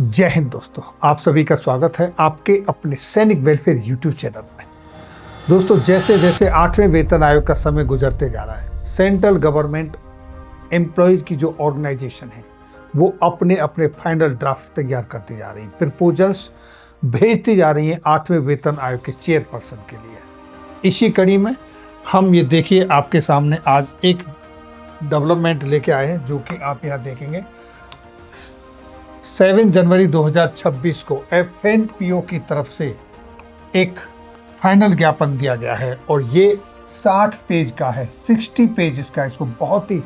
जय हिंद दोस्तों, आप सभी का स्वागत है आपके अपने सैनिक वेलफेयर यूट्यूब चैनल में। दोस्तों, जैसे जैसे 8वें वेतन आयोग का समय गुजरते जा रहा है, सेंट्रल गवर्नमेंट एम्प्लॉयज की जो ऑर्गेनाइजेशन है वो अपने अपने फाइनल ड्राफ्ट तैयार करती जा रही है, प्रपोजल्स भेजती जा रही हैं 8वें वेतन आयोग के चेयरपर्सन के लिए। इसी कड़ी में हम ये देखिए आपके सामने आज एक डेवलपमेंट लेके आए हैं, जो कि आप यहाँ देखेंगे 7 जनवरी 2026 को FNPO की तरफ से एक फाइनल ज्ञापन दिया गया है और ये 60 पेज का है, 60 पेजेस का। इसको बहुत ही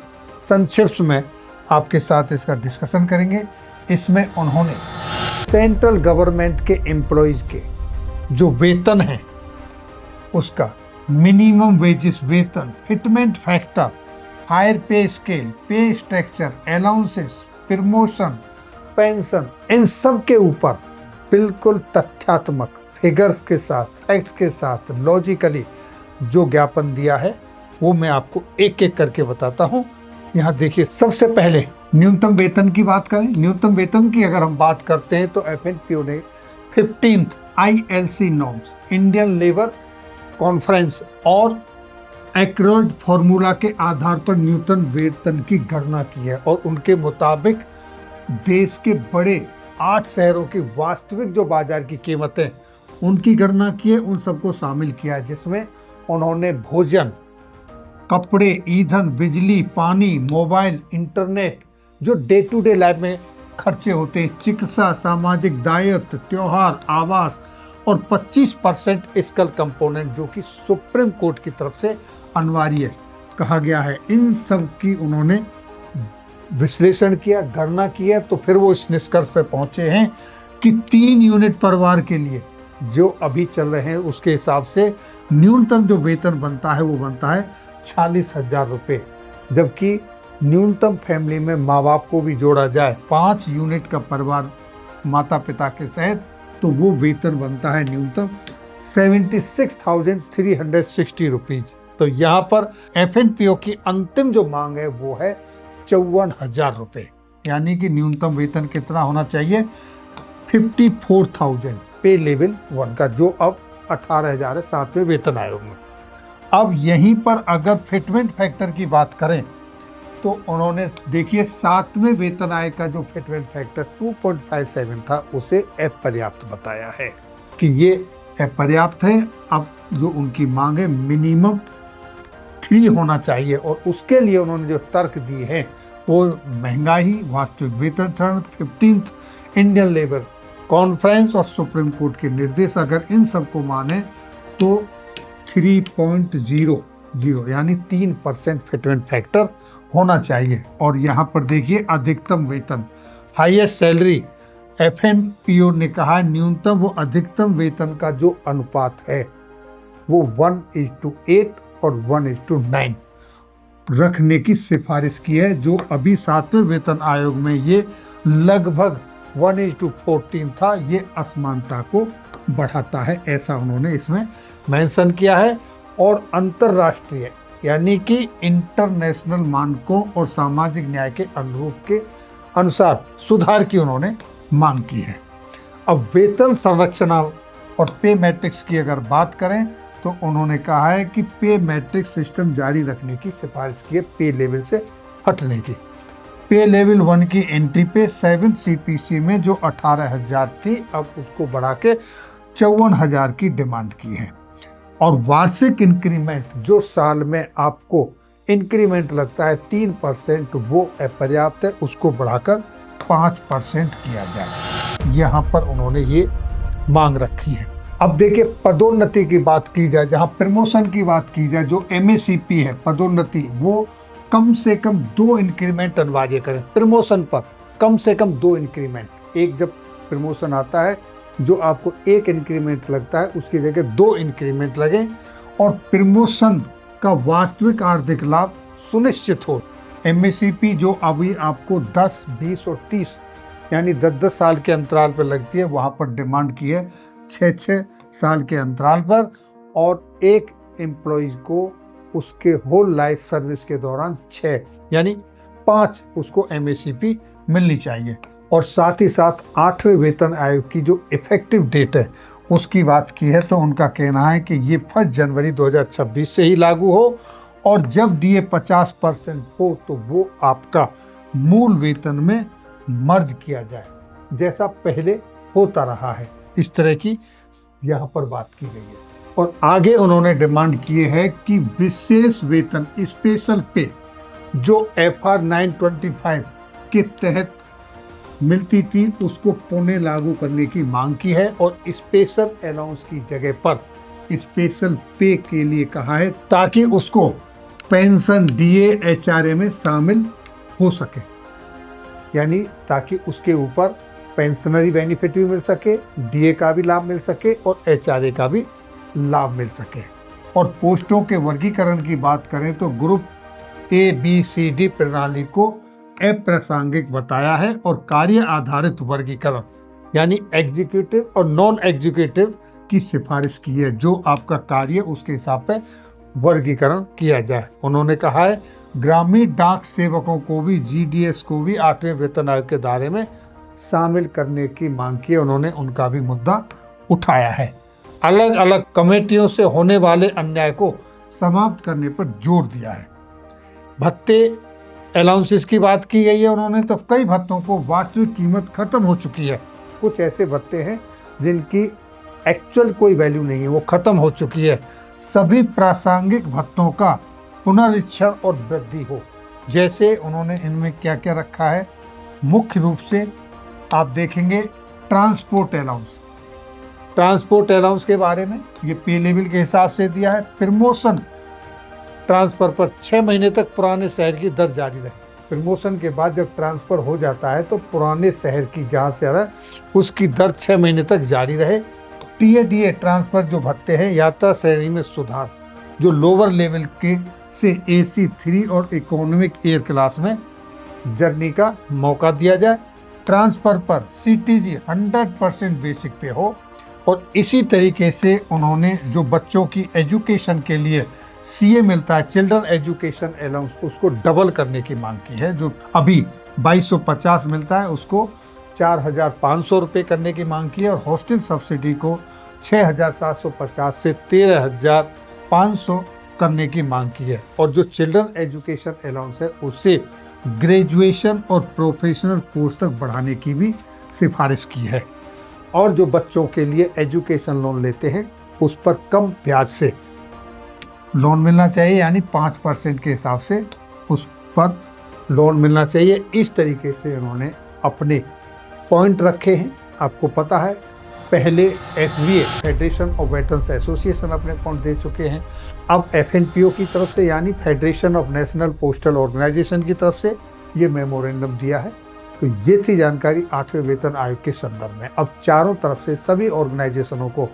संक्षिप्त में आपके साथ इसका डिस्कशन करेंगे। इसमें उन्होंने सेंट्रल गवर्नमेंट के एम्प्लॉयज के जो वेतन है उसका मिनिमम वेजेस, वेतन, fitment factor, higher pay scale, pay structure, allowances, promotion, pension, इन सब के ऊपर बिल्कुल तथ्यात्मक फिगर्स के साथ, फैक्ट्स के साथ लॉजिकली जो ज्ञापन दिया है वो मैं आपको एक एक करके बताता हूँ। यहाँ देखिए, सबसे पहले न्यूनतम वेतन की बात करें। न्यूनतम वेतन की अगर हम बात करते हैं तो FNPO ने 15th ILC norms, Indian labour conference और एक्रोड फॉर्मूला के आधार पर न्यूनतम वेतन की गणना की है और उनके मुताबिक देश के बड़े 8 शहरों की वास्तविक जो बाजार की कीमतें उनकी गणना की है, उन सबको शामिल किया है, जिसमें उन्होंने भोजन, कपड़े, ईंधन, बिजली, पानी, मोबाइल, इंटरनेट, जो डे टू डे लाइफ में खर्चे होते हैं, चिकित्सा, सामाजिक दायित्व, त्योहार, आवास और 25% स्कल कंपोनेंट जो कि सुप्रीम कोर्ट की तरफ से अनिवार्य कहा गया है, इन सब की उन्होंने विश्लेषण किया, गणना किया। तो फिर वो इस निष्कर्ष पे पहुंचे हैं कि 3 यूनिट परिवार के लिए जो अभी चल रहे हैं उसके हिसाब से न्यूनतम जो वेतन बनता है वो बनता है 40,000 रुपये, जबकि न्यूनतम फैमिली में माँ बाप को भी जोड़ा जाए 5 यूनिट का परिवार माता पिता के सहित तो वो वेतन बनता है न्यूनतम 76,360 रुपीज। तो यहाँ पर FNPO की अंतिम जो मांग है वो है 54,000 रुपये, यानी कि न्यूनतम वेतन कितना होना चाहिए 54,000 पे लेवल 1 का, जो अब 18,000 है 7वें वेतन आयोग में। अब यहीं पर अगर फिटमेंट फैक्टर की बात करें तो उन्होंने देखिए 7वें वेतन आयोग का जो फिटमेंट फैक्टर 2.57 था उसे अपर्याप्त बताया है कि ये अपर्याप्त है। अब जो उनकी मांग है मिनिमम 3 होना चाहिए और उसके लिए उन्होंने जो तर्क दिए हैं वो महंगाई, वास्तविक वेतन क्षरण, 15th इंडियन लेबर कॉन्फ्रेंस और सुप्रीम कोर्ट के निर्देश, अगर इन सबको माने तो 3.00 यानी 3% फिटमेंट फैक्टर होना चाहिए। और यहाँ पर देखिए अधिकतम वेतन, हाईएस्ट सैलरी, FNPO ने कहा न्यूनतम वो अधिकतम वेतन का जो अनुपात है वो 1:8 और 1:9 रखने की सिफारिश की है, जो अभी 7वें वेतन आयोग में ये लगभग 1:14 था। ये असमानता को बढ़ाता है, ऐसा उन्होंने इसमें मेंशन किया है। और अंतर्राष्ट्रीय यानी कि इंटरनेशनल मानकों और सामाजिक न्याय के अनुरूप के अनुसार सुधार की उन्होंने मांग की है। अब वेतन संरचना और पे मैट्रिक्स की अगर बात करें तो उन्होंने कहा है कि पे मैट्रिक्स सिस्टम जारी रखने की सिफारिश की है, पे लेवल से हटने की। पे लेवल 1 की एंट्री पे 7th CPC में जो 18,000 थी अब उसको बढ़ा के 54,000 की डिमांड की है। और वार्षिक इंक्रीमेंट जो साल में आपको इंक्रीमेंट लगता है 3%, वो अपर्याप्त है, उसको बढ़ाकर 5% किया जाए। यहाँ पर उन्होंने ये मांग रखी है। अब देखिए पदोन्नति की बात की जाए, जहाँ प्रमोशन की बात की जाए, जो MACP है पदोन्नति, वो कम से कम 2 इंक्रीमेंट अनिवार्य करें। प्रमोशन पर कम से कम 2 इंक्रीमेंट, एक जब प्रमोशन आता है जो आपको 1 इंक्रीमेंट लगता है उसकी जगह 2 इंक्रीमेंट लगे और प्रमोशन का वास्तविक आर्थिक लाभ सुनिश्चित हो। MACP जो अभी आपको 10, 20 और 30 यानी 10-10 साल के अंतराल पर लगती है, वहाँ पर डिमांड की है 6-6 साल के अंतराल पर, और एक एम्प्लॉय को उसके होल लाइफ सर्विस के दौरान 6 यानी 5 उसको MACP मिलनी चाहिए। और साथ ही साथ 8वें वेतन आयोग की जो इफेक्टिव डेट है उसकी बात की है, तो उनका कहना है कि ये 1 जनवरी 2026 से ही लागू हो और जब डीए 50% हो तो वो आपका मूल वेतन में मर्ज किया जाए, जैसा पहले होता रहा है। इस तरह की यहाँ पर बात की गई है। और आगे उन्होंने डिमांड किए है कि विशेष वेतन स्पेशल पे जो FR 925 के तहत मिलती थी उसको पुनः लागू करने की मांग की है और स्पेशल अलाउंस की जगह पर स्पेशल पे के लिए कहा है, ताकि उसको पेंशन डीए एचआरए में शामिल हो सके, यानी ताकि उसके ऊपर पेंशनरी बेनिफिट भी मिल सके, डीए का भी लाभ मिल सके और एचआरए का भी लाभ मिल सके। और पोस्टों के वर्गीकरण की बात करें तो ग्रुप ABCD प्रणाली को अप्रासंगिक बताया है और कार्य आधारित वर्गीकरण यानी एग्जीक्यूटिव और नॉन एग्जीक्यूटिव की सिफारिश की है, जो आपका कार्य उसके हिसाब पे वर्गीकरण किया जाए। उन्होंने कहा है ग्रामीण डाक सेवकों को भी GDS को भी 8वें वेतन आयोग के दायरे में शामिल करने की मांग की है, उन्होंने उनका भी मुद्दा उठाया है। अलग अलग कमेटियों से होने वाले अन्याय को समाप्त करने पर जोर दिया है। भत्ते अलाउंसेस की बात की गई है उन्होंने, तो कई भत्तों को वास्तविक कीमत खत्म हो चुकी है। कुछ ऐसे भत्ते हैं जिनकी एक्चुअल कोई वैल्यू नहीं है, वो खत्म हो चुकी है। सभी प्रासंगिक भत्तों का पुनरीक्षण और वृद्धि हो। जैसे उन्होंने इनमें क्या क्या रखा है, मुख्य रूप से आप देखेंगे ट्रांसपोर्ट अलाउंस के बारे में ये पे लेवल के हिसाब से दिया है। प्रमोशन ट्रांसफर पर 6 महीने तक पुराने शहर की दर जारी रहे। प्रमोशन के बाद जब ट्रांसफर हो जाता है तो पुराने शहर की जहाँ से आ रहा है उसकी दर 6 महीने तक जारी रहे। टीए ट्रांसफर जो भत्ते हैं, यात्रा श्रेणी में सुधार, जो लोअर लेवल के से AC3 और इकोनॉमिक एयर क्लास में जर्नी का मौका दिया जाए। ट्रांसफर पर CTG 100% बेसिक पे हो। और इसी तरीके से उन्होंने जो बच्चों की एजुकेशन के लिए CA मिलता है, चिल्ड्रन एजुकेशन अलाउंस, उसको डबल करने की मांग की है। जो अभी 2250 मिलता है उसको 4500 रुपये करने की मांग की है और हॉस्टल सब्सिडी को 6750 से 13500 करने की मांग की है। और जो चिल्ड्रन एजुकेशन अलाउंस है उसे ग्रेजुएशन और प्रोफेशनल कोर्स तक बढ़ाने की भी सिफारिश की है। और जो बच्चों के लिए एजुकेशन लोन लेते हैं उस पर कम ब्याज से लोन मिलना चाहिए, यानी 5% के हिसाब से उस पर लोन मिलना चाहिए। इस तरीके से उन्होंने अपने पॉइंट रखे हैं। आपको पता है पहले FVA federation of veterans association अपने पॉइंट दे चुके हैं, अब FNPO की तरफ से यानी federation of national postal organisation की तरफ से ये मेमोरेंडम दिया है। तो ये थी जानकारी 8वें वेतन आयोग के संदर्भ में। अब चारों तरफ से सभी ऑर्गेनाइजेशनों को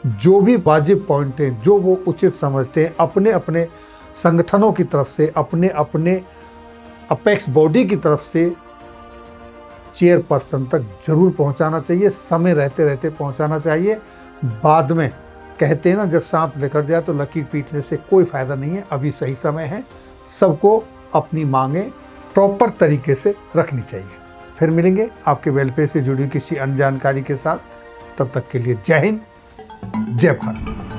जो भी वाजिब पॉइंट हैं, जो वो उचित समझते हैं, अपने अपने संगठनों की तरफ से, अपने अपने अपेक्स बॉडी की तरफ से चेयरपर्सन तक जरूर पहुंचाना चाहिए। समय रहते रहते पहुंचाना चाहिए। बाद में कहते हैं ना, जब सांप निकल जाए तो लकीर पीटने से कोई फायदा नहीं है। अभी सही समय है, सबको अपनी मांगें प्रॉपर तरीके से रखनी चाहिए। फिर मिलेंगे आपके वेलफेयर से जुड़ी किसी अन्य जानकारी के साथ। तब तक के लिए जय हिंद, जय भारत।